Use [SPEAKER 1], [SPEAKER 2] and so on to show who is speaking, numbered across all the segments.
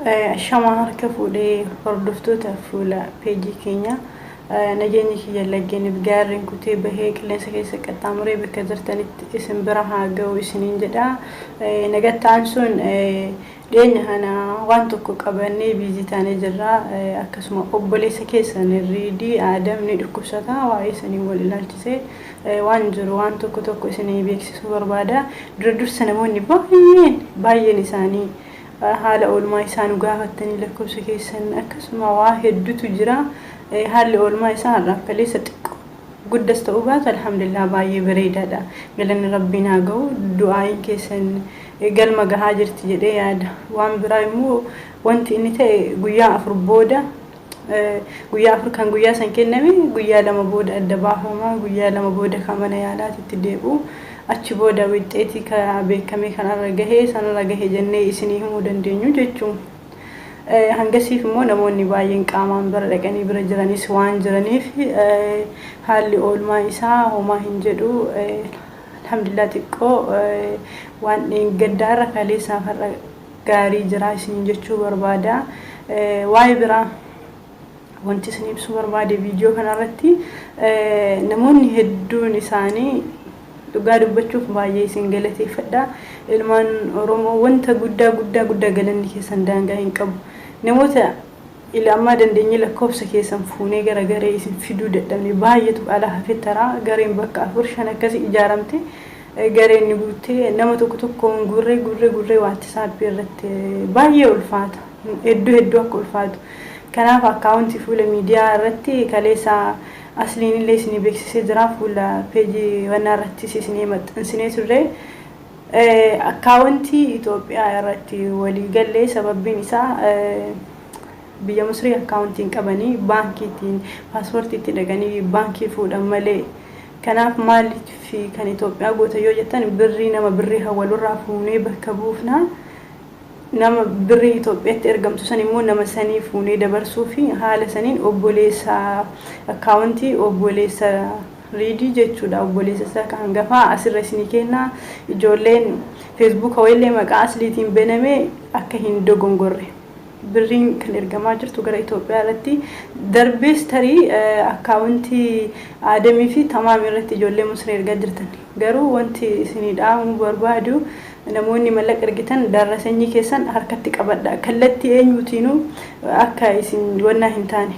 [SPEAKER 1] Shamaa harka fuudhee hordoftoota fuula peejii keenya nageenyi kiyya laggeen gaarreen kutee bahee qilleensa keessa qaxxaamuree bakka jirtanitti isin bira haa ga'u isiniin jedha. Nagattaan sun dhiyeenya kana waan tokko qabannee biizitaanee jirra. Akkasuma obboleessa keessan Riidii Aadam ni dhukkubsata waa'ee isanii wal ilaalchisee waan jiru waan tokko isinii beeksisuu barbaada. Dursa namoonni baay'een isaanii haala oolmaa isaan gaafatanii lakkoofsa keessan akkasuma waa hedduutu jira. Haalli oolmaa isaa har'aaf kaleessa xiqqoo guddas ta'uu baatu alhamdulillah baay'ee bareedaadha. Galanni rabbiin haa ga'u. Du'aayin keessan galma gahaa jirti jedhee yaada. Waan biraa immoo wanti inni ta'e guyyaa 4 booda guyyaa 4 kan guyyaa san kenname guyyaa 2 booda adda baafama guyyaa 2 booda kan mana yaalaatti deebi'u. Achi booda wixxeetii ka beekamee kanarra gahee sanarra gahee jennee isinii himuu dandeenyu jechuun. Hangasiif immoo namoonni baay'een qaamaan bira dhaqanii bira jiranis waan jiraniif haalli oolmaa isaa homaa hin jedhu. Alhamdulillah xiqqoo waan gaddaarra kaleessaaf har'a gaarii jira isin jechuu barbaada. Waa'ee biraa wanti isin ibsuu barbaade viidiyoo kanarratti namoonni hedduun isaanii dhugaa dubbachuuf baay'ee isin galateeffadha. Ilmaan Oromoo wanta guddaa galanni keessan daangaa hin qabu. Namoota ilaamaa dandeenye lakkoofsa keessan fuunee garee isin fiduu dadhabne baay'eetu ala hafettara. Gareen bakka 4-5 akkasii ijaaramte gareen ni guuttee nama tokkoon gurree WhatsApp irratti baay'ee ulfaata. Hedduu akka ulfaatu. Kanaaf akkaawuntii fuula miidiyaa irratti kaleessa asliin illee isin beeksisee jira fuula peejii wanna irratti isin maxxansinee turre. Akkaawuntii Itoophiyaa irratti walii gallee sababiin isaa biyya Misrii akkaawuntiin qabanii baankiitiin paaspoortiitti dhaqanii baankii fuudhan malee. Kanaaf maaliif kan Itoophiyaa goota yoo jettan birrii nama birrii hawalurraa fuunee bakka buufna. Nama birrii Itoophiyaatti ergamtu san immoo nama sanii fuunee dabarsuu fi haala saniin obboleessa akkaawuntii obboleessa Riidii jechuudha. Obboleessa isaa kan hangafaa asirra isinii kenna. Ijoolleen Facebook hawallee maqaa asliitiin banamee akka hin dogongorre. Birriin kan ergamaa jirtu gara Itoophiyaa irratti darbees tarii akkaawuntii Aadamii fi Tamaam irratti ijoollee Misrii ergaa jirtan. Garuu wanti isinii dhaamuu barbaadu namoonni mallaqa ergitan darra sanyii keessan harkatti qabadha. Kallattii eenyuutiinuu akka isin wannaa hin taane.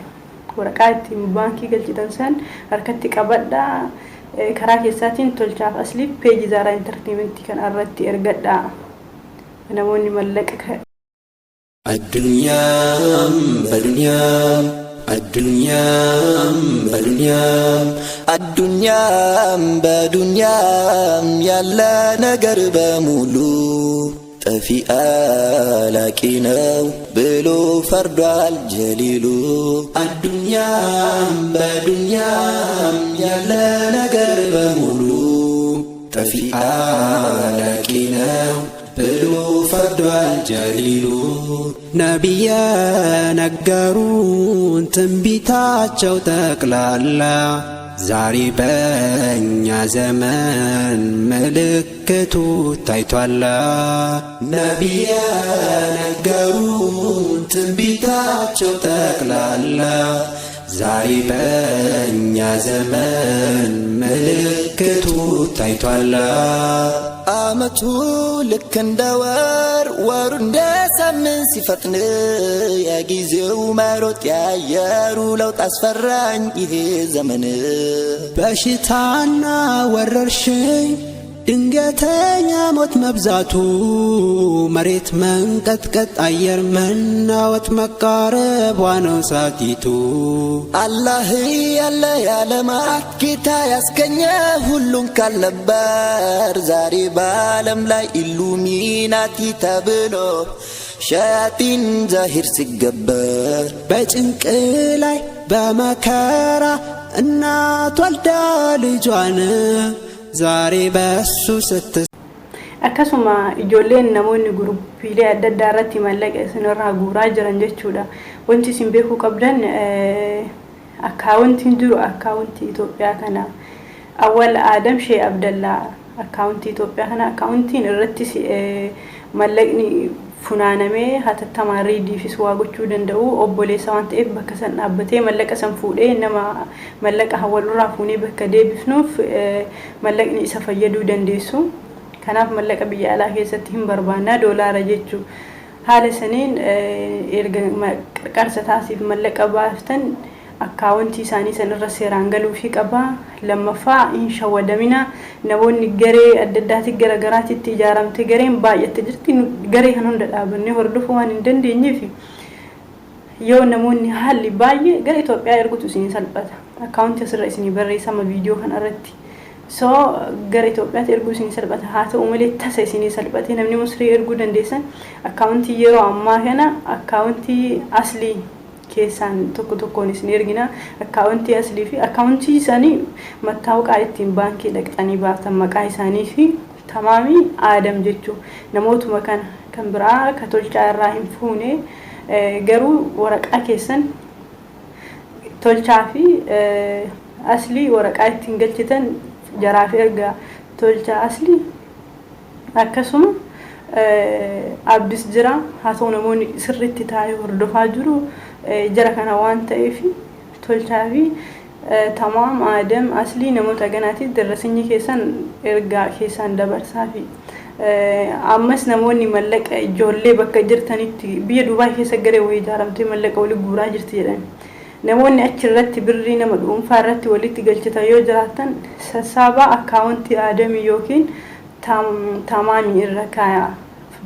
[SPEAKER 1] Waraqaa ittiin baankii galchitan san harkatti qabadha. Karaa keessaatiin tolchaaf asliif peejii Zaaraa Entertainmentii kan irratti ergadha. Namoonni mallaqa
[SPEAKER 2] Addunyaan yaalla ነገር በሙሉ ጠፊ አላቂ ነው ብሎ ፈርዷል ጀሊሉ። አዱንያም በዱንያም ያለ ነገር በሙሉ ጠፊ አላቂ ነው ብሎ ፈርዷል ጀሊሉ። ነቢየ ነገሩን ትንቢታቸው ጠቅላላ ዛሬ በእኛ ዘመን ምልክቱ ታይቷል። ነቢየ ነገሩን ትንቢታቸው ጠቅላላ ዛሬ በእኛ ዘመን ምልክቱ ታይቷል። አመቱ ልክ እንደ ወር ወሩ እንደ ሳምንት ሲፈጥን የጊዜው መሮጥ ያየሩ ለውጥ አስፈራኝ ይሄ ዘመን። በሽታና ወረርሽኝ ድንገተኛ ሞት መብዛቱ መሬት መንቀጥቀጥ አየር መናወጥ መቃረቧ ነው ሳቲቱ። አላህ ያለ ያለማት ጌታ ያስገኘ ሁሉን ካልነበር ዛሬ በዓለም ላይ ኢሉሚናቲ ተብሎ ሸያጢን ዛሂር ሲገበር በጭንቅ ላይ በመከራ እናት ወልዳ ልጇን ዛሬ በሱ ስትስ
[SPEAKER 1] akkasuma ijoolleen namoonni guruupiilee adda addaa irratti mallaqa isinirraa guuraa jiran jechuudha. Wanti isin beekuu qabdan akkaawuntiin jiru akkaawuntii Itoophiyaa kana Awwal Aadam Abdallaa akkaawuntii Itoophiyaa kana akkaawuntiin irratti mallaqni funaanamee hatattamaan riidiifis waa gochuu danda'u obboleessa waan ta'eef bakka san dhaabbatee mallaqa san fuudhee nama mallaqa hawalurraa fuunee bakka deebifnuuf mallaqni isa fayyaduu dandeessu. Kanaaf mallaqa biyya alaa keessatti hin barbaanna doolaara jechuu haala saniin erga qarqarsa taasiif mallaqa baaftan akkaawuntii isaanii sanirra seeraan galuu fi qaba. Lammaffaa hin shawadamina namoonni garee adda addaatti garagaraatti ijaaramte gareen baay'atte jirti garee kan hunda dhaabannee hordofuu waan hin dandeenyeef yoo namoonni haalli baay'ee gara Itoophiyaa ergutu isin salphata. Akkaawuntii asirra isin barreessama viidiyoo kanarratti so gara Itoophiyaatti erguu isin salphata haa ta'u malee tasa isin salphate namni Misrii erguu dandeessan akkaawuntii yeroo ammaa kana akkaawuntii aslii keessaan tokkoon isin ergina akkaawuntii aslii fi akkaawuntii isaanii mattaawqaa ittiin baankii dhaqxanii baatan maqaa isaanii fi tamaamii aadam jechuu namootuma kana kan biraa ka tolchaa irraa hin fuune garuu waraqaa keessan tolchaa fi aslii waraqaa ittiin galchitan jaraaf erga tolchaa aslii akkasuma abdis jira haa ta'u namoonni sirriitti taa'ee hordofaa jiru jara kana waan ta'eef tolchaa fi tamaam aadam aslii namoota ganaatti darrasinyi keessan ergaa keessan dabarsaa fi ammas namoonni mallaqa ijoollee bakka jirtanitti biyya Dubaay keessa garee wayii ijaaramtee mallaqa walii guuraa jirti jedhan namoonni achirratti birrii nama dhuunfaa irratti walitti galchitan yoo jiraatan sassaabaa akkaawuntii aadamii yookiin tamaamii irra kaayaa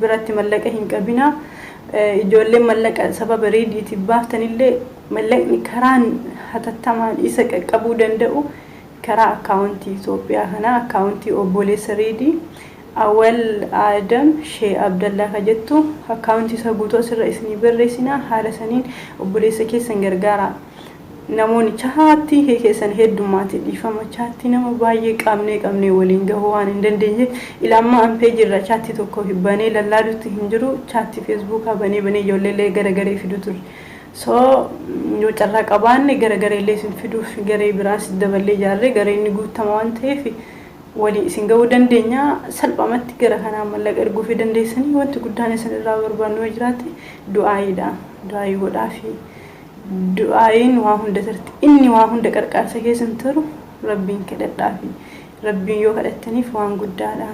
[SPEAKER 1] biratti mallaqa hin qabina ijoolleen mallaqa sababa riidiitiif baafanillee mallaqni karaan hatattamaan isa qaqqabuu danda'u karaa akkaawuntii Itoophiyaa kana akkaawuntii obboleessa riidii awwal Adam Shee Abdallah ka jettu akkaawuntii isa guutuu asirra isinii barreessina haala saniin obboleessa keessan gargaara. Namoonni chaatti keessan heddummaatti dhiifama chaatti nama baay'ee qabnee waliin gahuu waan hin dandeenye ilaamma ampeejii irra chaatti tokko banee lallaadutti hin jiru chaatti Facebook banee ijoollee garagaree fidu ture. So yoo carraa qabaanne garagareellee isin fiduuf garee biraas daballee ijaarree garee inni guutama waan ta'eef walii isin gahuu dandeenya salphamatti gara kanaan mallaqa erguu fi dandeessanii wanti guddaan isin irraa barbaannu jiraate du'aayiidha. Du'aayii godhaafi du'aayin waa hunda tarti inni waa hunda qarqaarsa keessan taru rabbiin kadhadhaa fi rabbiin yoo kadhattaniif waan guddaadha.